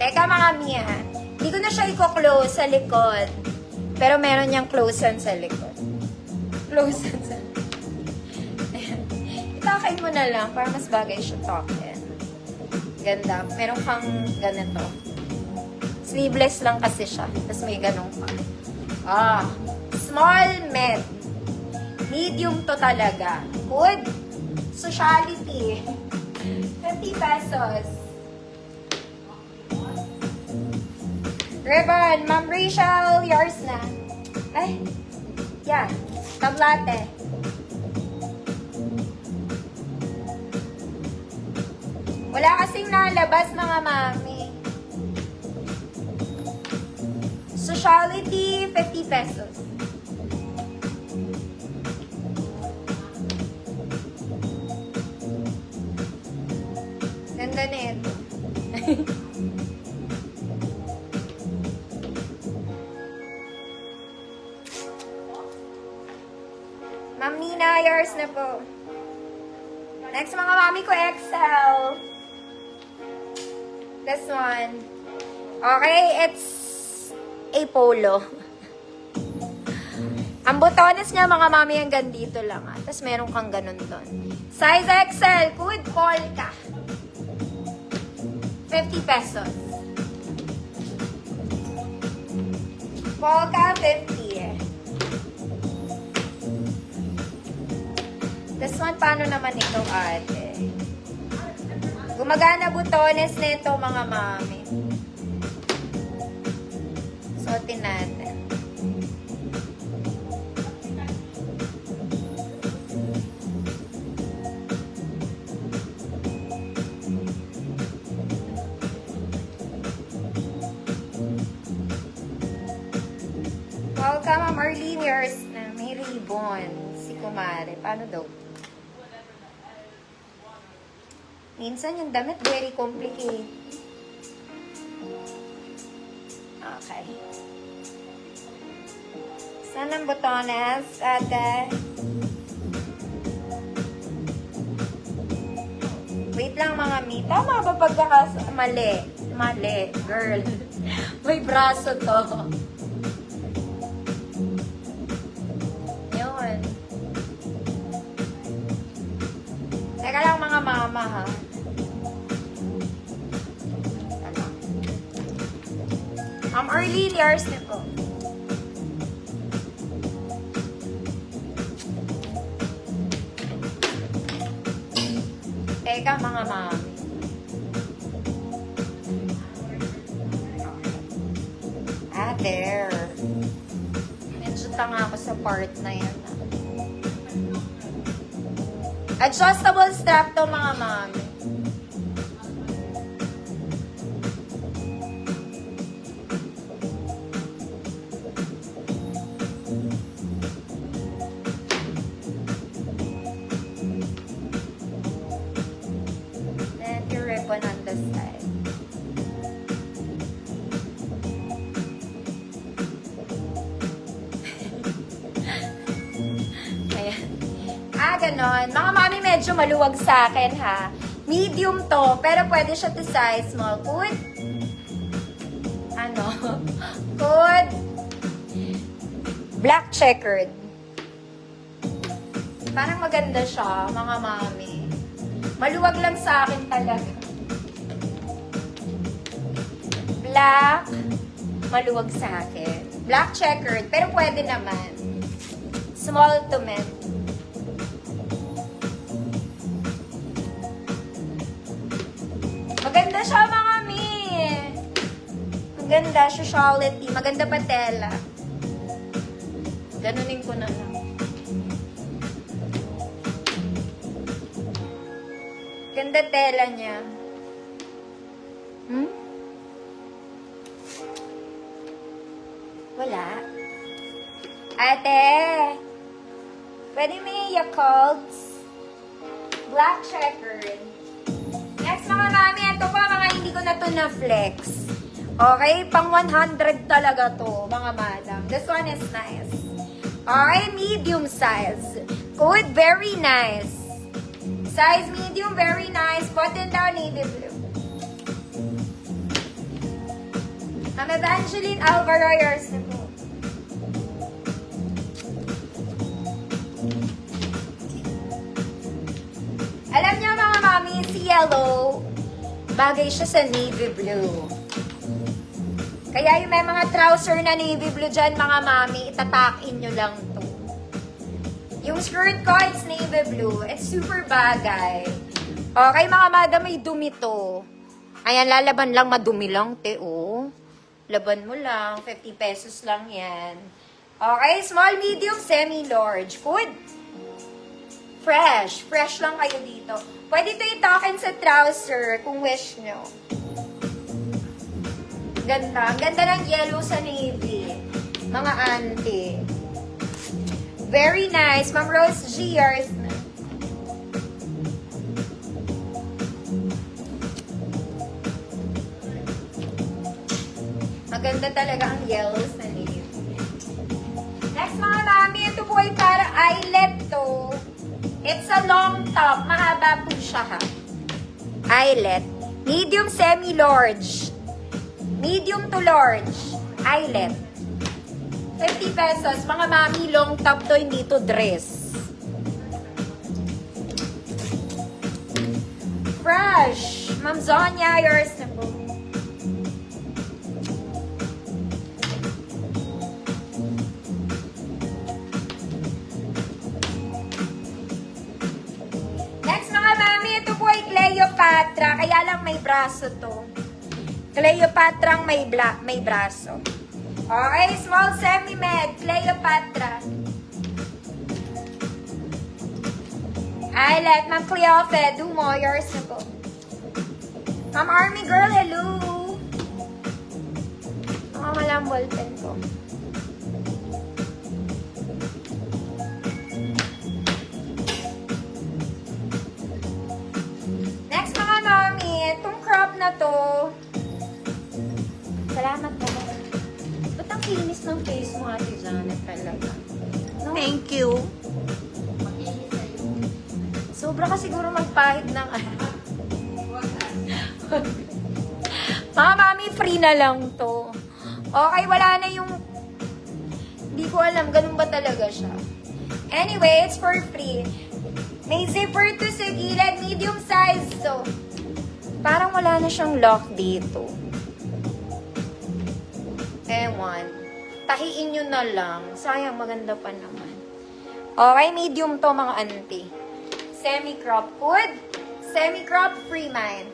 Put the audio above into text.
Teka mga Mia, hindi ko na siya i-close sa likod. Pero meron niyang close-on sa likod. Close-on sa likod. Ayan. Itakain mo na lang para mas bagay siya token. Ganda. Meron kang ganito. Sleeveless lang kasi siya. Tapos may ganun pa. Small med. Medium to talaga. Good. Sociality. 50 pesos. Ribbon. Ma'am Rachel, yours na. Ay. Yan. Tablate. Wala kasing nalabas mga mami. Sociality, 50 pesos. Ganda na ito. Ma'am Nina, yours na po. Next mga mami ko, XL. This one. Okay, it's a polo. Ang botones niya, mga mami, hanggang dito lang. Tapos meron kang ganun doon. Size XL, good polka. 50 pesos. Polka, 50. This one, paano naman ito, ate? Gumagana butones nito, mga mami. Suotin natin. Welcome, Ma'am Arlene. Yours na. May ribbon. Si Kumare. Paano daw? Minsan yung damit very complicated. Okay. Saan ang botones? Ate? Wait lang mga mi. Tama ba Mali. Mali. Girl. May braso to. Yun. Teka lang mga mama ha. Early years na po. Teka mga mami. There. Medyo tanga ako sa part na yan. Adjustable strap to mga mami. On the side. Ayan. Ganon. Mga mami, medyo maluwag sa akin, ha. Medium to, pero pwede siya to size small. Good? Ano? Good? Black checkered. Parang maganda siya, mga mami. Maluwag lang sa akin talaga. Black, maluwag sa akin. Black checkered, pero pwede naman. Small to mid. Maganda siya mga mi. Maganda, sociality. Maganda pa tela. Ganunin ko na lang. Ganda tela niya. Wala. Ate, pwede may Yakults. Black checkered. Next mga mami, ito pa mga hindi ko na to na-flex. Okay, pang 100 talaga to, mga madam. This one is nice. Okay, medium size. Good, very nice. Size medium, very nice. Button down, navy blue. Evangeline Alvaro, yours na po. Alam niyo mga mami, si yellow, bagay siya sa navy blue. Kaya yung may mga trouser na navy blue dyan, mga mami, itatakin nyo lang to. Yung skirt ko, it's navy blue. It's super bagay. Okay, mga madam, may dumi to. Ayan, lalaban lang, madumi lang, te, oh. Laban mo lang, 50 pesos lang yan. Okay, small, medium, semi-large. Good. Fresh. Fresh lang kayo dito. Pwede ito itakin sa trouser kung wish nyo. Ganda. Ang ganda ng yellow sa navy. Mga auntie. Very nice. Ma'am Rose G, yours na. Maganda talaga ang yellow sa navy. Next mga mami, ito po ay para eyelet to. It's a long top. Mahaba po siya ha. Eyelet. Medium semi-large. Medium to large. Eyelet. 50 pesos. Mga mami, long top to, hindi to dress. Fresh. Ma'am Zonya, yours na po. Next mga mami, ito po ay Cleopatra. Kaya lang may braso to. Cleopatra may braso. Okay, small semi-med. Cleopatra. Eyelet, Ma'am Cleofe. Do mo, yours na po. Ma'am Army Girl, hello. Nakamalang ballpen ko. Next mga mami, itong crop na to. Salamat po. Ba't ang kinis ng face mo, Ate Janet, talaga? No? Thank you. Sobra ka siguro magpahid ng mga mami, free na lang to. Okay, wala na yung... Hindi ko alam, ganun ba talaga siya? Anyway, it's for free. May zipper to sa gilid, medium size to. Parang wala na siyang lock dito. Ewan. Tahiin nyo na lang. Sayang, maganda pa naman. Okay, medium to mga auntie. Semi-crop. Good. Semi-crop, free mine.